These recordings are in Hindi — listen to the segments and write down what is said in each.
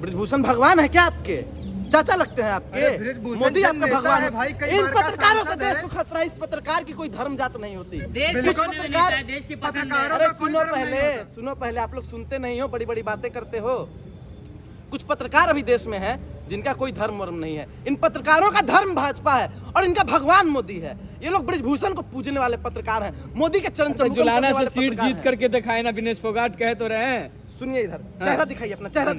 ब्रिजभूषण भगवान है क्या आपके? चाचा लगते हैं आपके? मोदी आपका भगवान है भाई। इन पत्रकारों से देश को खतरा है। इस पत्रकार की कोई धर्म जात नहीं होती। अरे सुनो पहले आप लोग सुनते नहीं हो, बड़ी बड़ी बातें करते हो। कुछ पत्रकार अभी देश में है जिनका कोई धर्म वर्म नहीं है। इन पत्रकारों का धर्म भाजपा है और इनका भगवान मोदी है। ये लोग ब्रिजभूषण को पूजने वाले पत्रकार हैं, मोदी के चरण चुम्बन जुलाना से सीट जीत करके दिखाए ना विनेश फोगाट, कह तो रहे हैं। सुनिए इधर, चेहरा दिखाइए अपना, चेहरा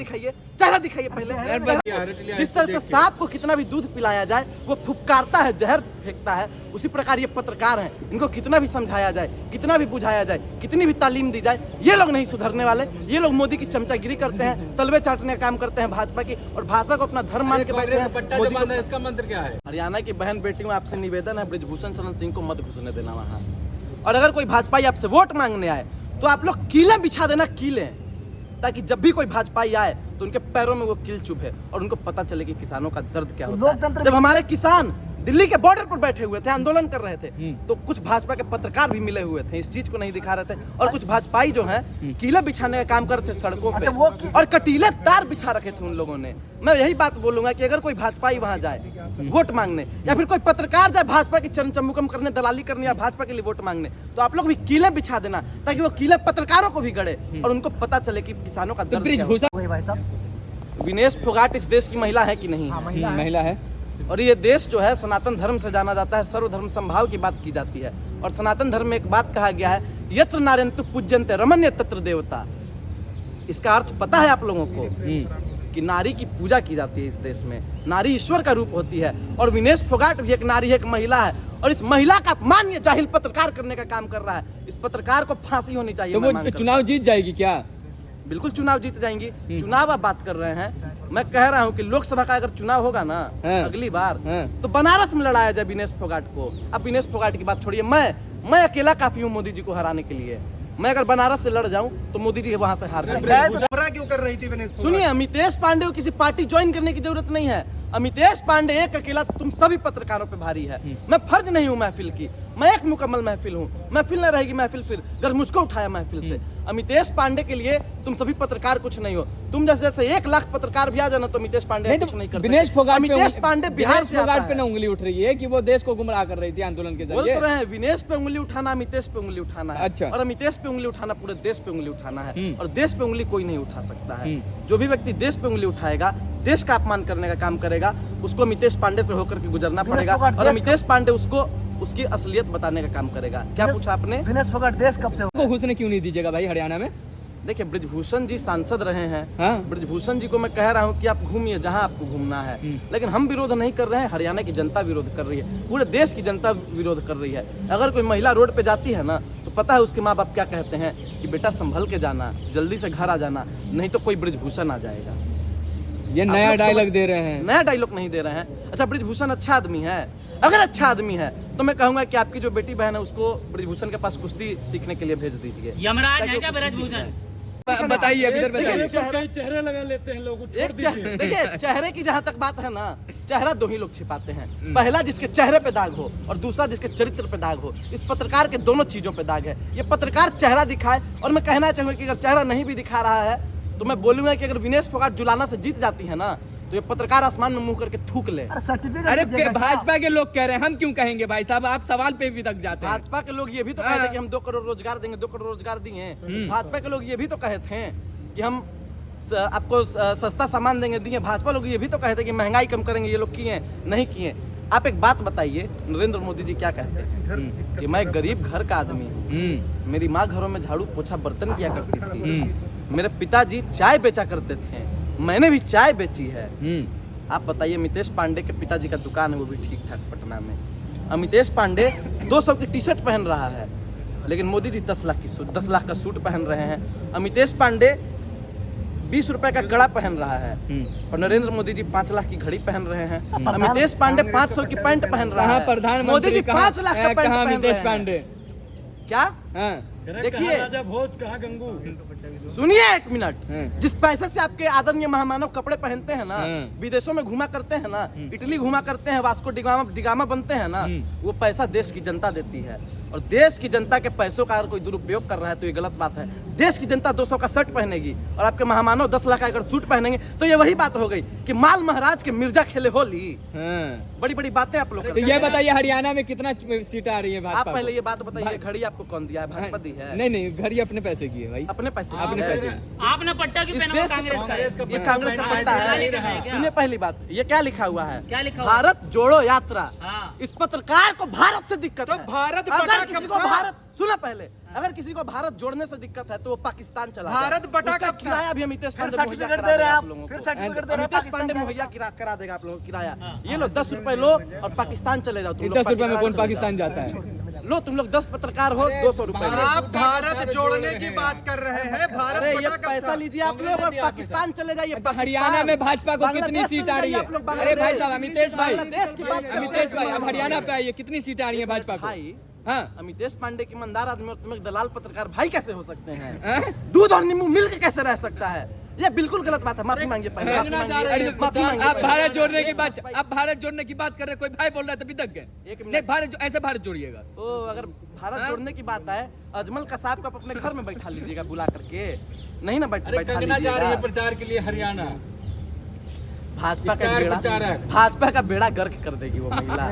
दिखाइए पहले। जिस तरह से सांप को कितना भी दूध पिलाया जाए वो फुफकारता है, जहर फेंकता है, उसी प्रकार ये पत्रकार हैं। इनको कितना भी समझाया जाए, कितना भी बुझाया जाए, कितनी भी तालीम दी जाए, ये लोग नहीं सुधरने वाले। ये लोग मोदी की चमचागिरी करते हैं, तलवे चाटने का काम करते हैं भाजपा की, और भाजपा को अपना धर्म मान के बैठे हैं। इसका मंत्र क्या है? हरियाणा की बहन बेटियों, आपसे निवेदन है, ब्रिजभूषण शरण सिंह को मत घुसने देना वहाँ। और अगर कोई भाजपाई आपसे वोट मांगने आए तो आप लोग कीले बिछा देना, कीले, ताकि जब भी कोई भाजपाई आए तो उनके पैरों में वो कील चुभे और उनको पता चले कि किसानों का दर्द क्या होता है। जब हमारे किसान दिल्ली के बॉर्डर पर बैठे हुए थे, आंदोलन कर रहे थे, तो कुछ भाजपा के पत्रकार भी मिले हुए थे, इस चीज को नहीं दिखा रहे थे। और कुछ भाजपाई जो हैं कीले बिछाने का काम करते थे सड़कों पे, और कटीले तार बिछा रखे थे उन लोगों ने। मैं यही बात बोलूंगा कि अगर कोई भाजपाई वहां जाए वोट मांगने, या फिर कोई पत्रकार जाए भाजपा की चरण चम्मुकम करने, दलाली करने, या भाजपा के लिए वोट मांगने, तो आप लोग भी कीले बिछा देना, ताकि वो कीले पत्रकारों को भी गड़े और उनको पता चले कि किसानों का दर्द क्या होता है। विनेश फोगाट इस देश की महिला है कि नहीं? महिला है। और ये देश जो है सनातन धर्म से जाना जाता है, सर्वधर्म समभाव की बात की जाती है। और सनातन धर्म में एक बात कहा गया है, यत्र नार्यन्तु पूज्यन्ते रमण्य तत्र देवता। इसका अर्थ पता है आप लोगों को कि नारी की पूजा की जाती है इस देश में, नारी ईश्वर का रूप होती है। और विनेश फोगाट भी एक नारी है, एक महिला है, और इस महिला का अपमान ये जाहिल पत्रकार करने का काम कर रहा है। इस पत्रकार को फांसी होनी चाहिए। तो वो चुनाव जीत जाएगी क्या? बिल्कुल चुनाव जीत जाएंगी। चुनाव आप बात कर रहे हैं, मैं कह रहा हूं कि लोकसभा का अगर चुनाव होगा ना अगली बार, तो बनारस में लड़ाया जाए विनेश फोगाट को। अब विनेश फोगाट की बात छोड़िए, मैं अकेला काफी हूं मोदी जी को हराने के लिए। मैं अगर बनारस से लड़ जाऊं तो मोदी जी वहां से हार जाएंगे। क्यों कर रही थी विनेश? सुनिए, अमितेश पांडे को किसी पार्टी ज्वाइन करने की जरूरत नहीं है। अमितेश पांडे एक अकेला तुम सभी पत्रकारों पे भारी है। मैं फर्ज नहीं हूँ महफिल की, मैं एक मुकम्मल महफिल हूँ। महफिल न रहेगी महफिल फिर अगर मुझको उठाया महफिल से। अमितेश पांडे के लिए तुम सभी पत्रकार कुछ नहीं हो। तुम जैसे 1 लाख पत्रकार भी आ जाना तो अमितेश पांडे कुछ नहीं करते। विनेश फोगाट अमितेश पांडे बिहार से आता पे उंगली उठ रही है कि वो देश को गुमराह कर रही थी आंदोलन के जरिए। बोल तो रहे हैं, विनेश पे उंगली उठाना, अमितेश पे उंगली उठाना है। अच्छा। और अमितेश पे उंगली उठाना पूरे देश पे उंगली उठाना है। और देश पे उंगली कोई नहीं उठा सकता है। जो भी व्यक्ति देश पे उंगली उठाएगा, देश का अपमान करने का काम करेगा, उसको अमितेश पांडे से होकर के गुजरना पड़ेगा। और अमितेश पांडे उसको उसकी असलियत बताने का काम करेगा। क्या पूछा आपने? विनेश फोगाट देश कब से घुसने क्यों नहीं दीजिएगा भाई हरियाणा में? देखिए, ब्रिजभूषण जी सांसद रहे हैं। ब्रिजभूषण जी को मैं कह रहा हूं कि आप घूमिए जहां आपको घूमना है, लेकिन हम विरोध नहीं कर रहे हैं, हरियाणा की जनता विरोध कर रही है, पूरे देश की जनता विरोध कर रही है। अगर कोई महिला रोड पे जाती है ना, तो पता है उसके माँ बाप क्या कहते हैं कि बेटा संभल के जाना, जल्दी से घर आ जाना, नहीं तो कोई ब्रिजभूषण आ जाएगा। ये नया डायलॉग दे रहे हैं। नया डायलॉग नहीं दे रहे हैं। अच्छा, ब्रिजभूषण अच्छा आदमी है? अगर अच्छा आदमी है तो मैं कहूंगा कि आपकी जो बेटी बहन है उसको ब्रिजभूषण के पास कुश्ती सीखने के लिए भेज दीजिए। यमराज है क्या ब्रिजभूषण? बताइए, इधर बताइए। चेहरे लगा लेते हैं लोग, छोड़ दीजिए। देखिए, चेहरे की जहाँ तक बात है ना, चेहरा 2 ही लोग छिपाते हैं। पहला जिसके चेहरे पे दाग हो, और दूसरा जिसके चरित्र पे दाग हो। इस पत्रकार के दोनों चीजों पे दाग है। ये पत्रकार चेहरा दिखाए, और मैं कहना चाहूंगा कि अगर चेहरा नहीं भी दिखा रहा है तो मैं बोलूंगा कि अगर विनेश फोगाट जुलाना से जीत जाती है ना, तो ये पत्रकार आसमान में मुंह करके थूक ले। अरे भाजपा के लोग कह रहे हैं, हम क्यों कहेंगे भाई साहब? आप सवाल पे भी तक जाते हैं। भाजपा के लोग ये भी तो कहते कि हम 2 करोड़ रोजगार देंगे, 2 करोड़ रोजगार दिए। भाजपा के लोग ये भी तो कहते हैं कि हम आपको सस्ता सामान देंगे, दिए। भाजपा लोग ये भी तो कहते हैं कि महंगाई कम करेंगे, ये लोग किए नहीं किए। आप एक बात बताइए, नरेंद्र मोदी जी क्या कहते हैं कि मैं गरीब घर का आदमी, मेरी माँ घरों में झाड़ू पोछा बर्तन किया करती थी, मेरे पिताजी चाय बेचा करते थे, मैंने भी चाय बेची है। आप बताइए, अमितेश पांडे के पिताजी का दुकान है, वो भी ठीक ठाक पटना में। अमितेश पांडे 200 की टी शर्ट पहन रहा है, लेकिन मोदी जी 10 लाख का सूट पहन रहे हैं। अमितेश पांडे 20 रुपए का कड़ा पहन रहा है, और नरेंद्र मोदी जी 5 लाख की घड़ी पहन रहे हैं। अमितेश पांडे 500 की पैंट पहन रहा है, मोदी जी 5 लाख का पैंट पहन रहे हैं। क्या? देखिए, राजा भोज कहा गंगू। सुनिए 1 मिनट। जिस पैसे से आपके आदरणीय महामानव कपड़े पहनते हैं ना, विदेशों में घुमा करते हैं ना, इटली घुमा करते हैं, वास्को डिगामा बनते हैं ना, वो पैसा देश की जनता देती है। और देश की जनता के पैसों का अगर कोई दुरुपयोग कर रहा है तो ये गलत बात है। देश की जनता 200 का शर्ट पहनेगी और आपके महामानव 10 लाख का अगर सूट पहनेंगे तो ये वही बात हो गई कि माल महाराज के मिर्जा खेले होली। बड़ी बड़ी बातें आप लोग तो करते ये हैं। बताइए हरियाणा में कितना सीटें आ रही है आप भाजपा पहले को? ये बात बताइए, घड़ी आपको कौन दिया है? भाजपा दी है? नहीं घड़ी अपने पैसे की है भाई, अपने पैसे अपने की है। पैसे। आपने पट्टा क्यों इस पहना हुआ देश कांग्रेस का है? ये कांग्रेस का पट्टा है। सुनिए पहली बात, ये क्या लिखा हुआ है? क्या लिखा हुआ है? भारत जोड़ो यात्रा। हाँ। इस पत्रकार को भारत से दिक्कत है। भारत अगर बटा किसी कब को था? भारत, सुना पहले, अगर किसी को भारत जोड़ने से दिक्कत है तो वो पाकिस्तान चला जाए। भारत बटा उसका कब था? किराया भी अमितेश पांडे मुहैया सर्टिफिकेट करा दे रहे देगा हैं आप आप, लोगों फिर को। सर्टिफिकेट दे रहे हैं अमितेश पांडे मुहैया करा देगा आप लोगों को किराया। ये लो 10 रुपए लो और पाकिस्तान चले जाओ। तुम लोग 10 रुपए में कौन चले पाकिस्तान जाओ। जाता है? लो तुम लोग 10 पत्रकार हो, 200 रुपए लो। आप भारत जोड़ने की बात कर रहे हैं, भारत अरे ये बटा कब पैसा था? लीजिए आप लोग और पाकिस्तान चले जाइए। तो हरियाणा में भाजपा को कितनी सीट आ रही है? अरे भाई साहब, अमितेश भाई, बांग्लादेश की बात करो। अमितेश भाई, अब हरियाणा पे आइए, कितनी सीटें आ रही है भाजपा को? भाई, हाँ अमितेश पांडे की ईमानदार आदमी और तुम एक दलाल पत्रकार भाई कैसे हो सकते हैं? हाँ? दूध और नींबू मिल के कैसे रह सकता है? ये बिल्कुल गलत बात है। माफी मांगिए पहले, माफी अरे, मांगिए, माफी मांगिए आप पहले। भारत जोड़ने की बात, आप भारत जोड़ने की बात कर रहे हैं, कोई भाई बोल रहा है तभी तक गए। एक मिनट। नहीं, भारत ऐसे भारत जोड़िएगा। ओ, अगर भारत हाँ? जोड़ने की बात है, अजमल कसाब को आप अपने घर में बैठा लीजिएगा बुला करके, नहीं ना बैठा कंगना जा रही है लीजिएगा। प्रचार के लिए हरियाणा। भाजपा का स्टार बेड़ा, प्रचारक। भाजपा का बेड़ा गर्क कर देगी वो महिला।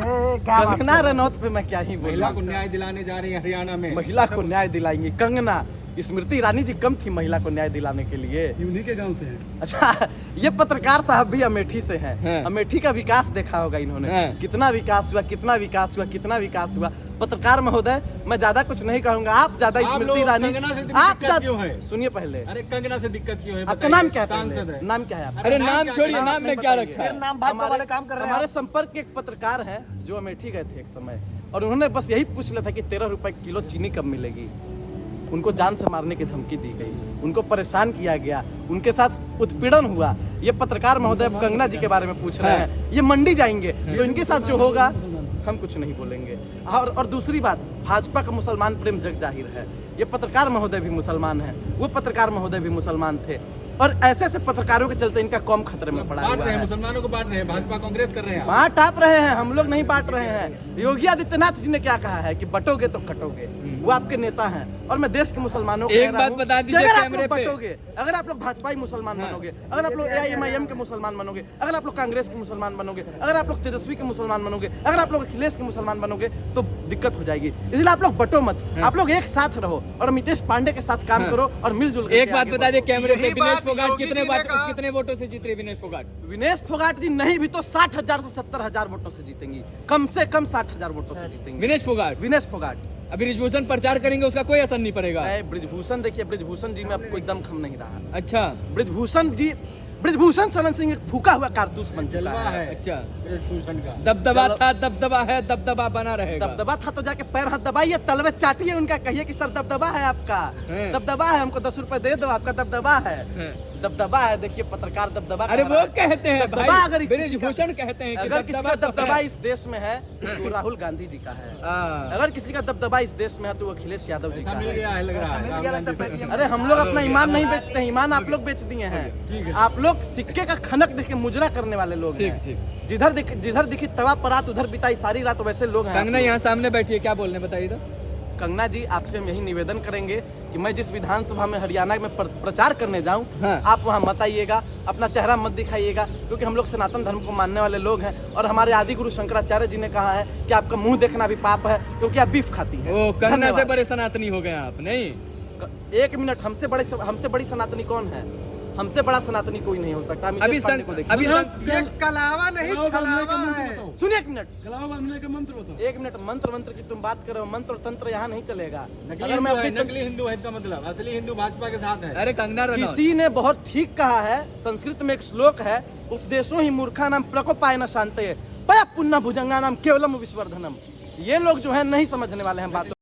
कंगना रनौत पे मैं क्या ही महिला को बोला। न्याय दिलाने जा रही है हरियाणा में। महिला को न्याय दिलाएंगी कंगना। स्मृति ईरानी जी कम थी महिला को न्याय दिलाने के लिए। उन्हीं के गांव से है। अच्छा, ये पत्रकार साहब भी अमेठी से हैं। हाँ। अमेठी का विकास देखा होगा इन्होंने। हाँ। कितना विकास हुआ, कितना विकास हुआ, कितना विकास हुआ। पत्रकार महोदय, मैं ज्यादा कुछ नहीं कहूंगा, आप ज्यादा आप स्मृति लोग ईरानी, कंगना से आप दिक्कत क्यों है? सुनिए पहले, अरे कंगना से दिक्कत क्यों है? आपका बताइए। नाम क्या है? सांसद पहले? है। नाम क्या है आपका? अरे नाम नाम क्या छोड़िए, है? नाम में क्या रखा है? फिर नाम भाजपा वाले काम कर रहे हैं हमारे आप। संपर्क के एक पत्रकार हैं जो अमेठी गए थे एक समय, और उन्होंने बस यही पूछ लिया था कि 13 रुपए किलो चीनी कब मिलेगी। उनको जान से मारने की धमकी दी गई, उनको परेशान किया गया, उनके साथ उत्पीड़न हुआ। ये पत्रकार महोदय कंगना जी के बारे में पूछ रहे हैं, ये मंडी जाएंगे तो इनके साथ जो होगा हम कुछ नहीं बोलेंगे। और दूसरी बात, भाजपा का मुसलमान प्रेम जग जाहिर है। ये पत्रकार महोदय भी मुसलमान हैं, वो पत्रकार महोदय भी मुसलमान थे, और ऐसे ऐसे पत्रकारों के चलते इनका कौम खतरे में पड़ा बांट हुआ रहे हैं, है। मुसलमानों को बांट रहे हैं, भाजपा कांग्रेस कर रहे हैं। बांट आप रहे हैं, हम लोग नहीं बांट रहे हैं। योगी आदित्यनाथ जी ने क्या कहा है कि बटोगे तो कटोगे। वो आपके नेता हैं, और मैं देश के मुसलमानों को एक कह रहा बात हूं बता कि दीजिए अगर आप कैमरे लोग पे। बटोगे, अगर आप लोग भाजपाई मुसलमान बनोगे, अगर आप लोग AIMIM के मुसलमान बनोगे, अगर आप लोग कांग्रेस के मुसलमान बनोगे, अगर आप लोग तेजस्वी के मुसलमान बनोगे, अगर आप लोग अखिलेश के मुसलमान बनोगे तो दिक्कत हो जाएगी। इसलिए आप लोग बटो मत, आप लोग एक साथ रहो और अमितेश पांडे के साथ काम करो और मिलजुल एक बात बता दे कैमरे पे, यही विनेश बात फोगाट योगी जी ने कहा। कितने वोटों से जीत रहे विनेश फोगाट? विनेश फोगाट जी नहीं भी तो 60,000 से 70,000 वोटों से जीतेंगी, कम से कम 60,000 वोटों से जीतेंगी विनेश फोगाट विनेश फोगाट। अभी ब्रिजभूषण प्रचार करेंगे, उसका कोई असर नहीं पड़ेगा। ब्रिजभूषण देखिए, ब्रिजभूषण जी में अब कोई दम खम नहीं रहा। अच्छा ब्रिजभूषण शरण सिंह एक फूका हुआ कारतूस बन चुका जलवा है। है अच्छा, ब्रिजभूषण का। दबदबा था, दबदबा है, दबदबा बना रहेगा। दबदबा था तो जाके पैर हाथ दबाइए, तलवे चाटिए उनका, कहिए कि सर दबदबा है आपका, हैं। दबदबा है, हमको 10 रुपए दे दो, आपका दबदबा है। हैं। दबदबा है, देखिए पत्रकार दबदबा अरे कह वो रहा है। कहते हैं दबदबा भाई, अगर किसी का- ब्रिजभूषण कहते हैं कि अगर किसी का तो दबदबा है। इस देश में है तो राहुल गांधी जी का है। हाँ। अगर किसी का दबदबा इस देश में है तो वो अखिलेश यादव जी ऐसा का मिल है। गया है, लग रहा है राहुल गांधी से। अरे हम लोग अपना ईमान नहीं बेचते हैं, ईमान आप लोग बेच दिए हैं। आप लोग सिक्के का खनक देख के मुजरा करने वाले लोग ठीक हैं। ठीक। जिधर दिखी तवा परात उधर बिताई सारी रात, वैसे लोग हैं आप कंगना लोग। यहाँ सामने बैठी है, क्या बोलने बताइए तो। कंगना जी, आपसे हम यही निवेदन करेंगे कि मैं जिस विधानसभा में हरियाणा में प्रचार करने जाऊं, हाँ। आप वहां मत आइएगा, अपना चेहरा मत दिखाइएगा, क्योंकि हम लोग सनातन धर्म को मानने वाले लोग हैं, और हमारे आदि गुरु शंकराचार्य जी ने कहा है कि आपका मुंह देखना भी पाप है, क्योंकि आप बीफ खाती हैं। ओ, कंगना से धन्यवाद। बड़े सनातनी हो गए आप, नहीं? एक मिनट, हमसे बड़ी सनातनी कौन है? हमसे बड़ा सनातनी कोई नहीं हो सकता। अभी अमितेश पांडे को देखिए। अभी ये कलावा नहीं, छलावा है। सुनिए एक मिनट, कलावा बांधने का मंत्र बताओ। एक मिनट, मंत्र की तुम बात करो, मंत्र और तंत्र यहाँ नहीं चलेगा। नकली अगर मैं हिंदू है, अपनी नकली हिंदू है इसका मतलब, असली हिंदू भाजपा के साथ है। अरे कंगना रनौत, किसी ने बहुत ठीक कहा है, संस्कृत में एक श्लोक है, उपदेशो ही मूर्खा नाम प्रकोपाय न शांतये पया पुण्य भुजंगा नाम केवलम विश्वर्धनम। ये लोग जो है नहीं समझने वाले हैं बातों।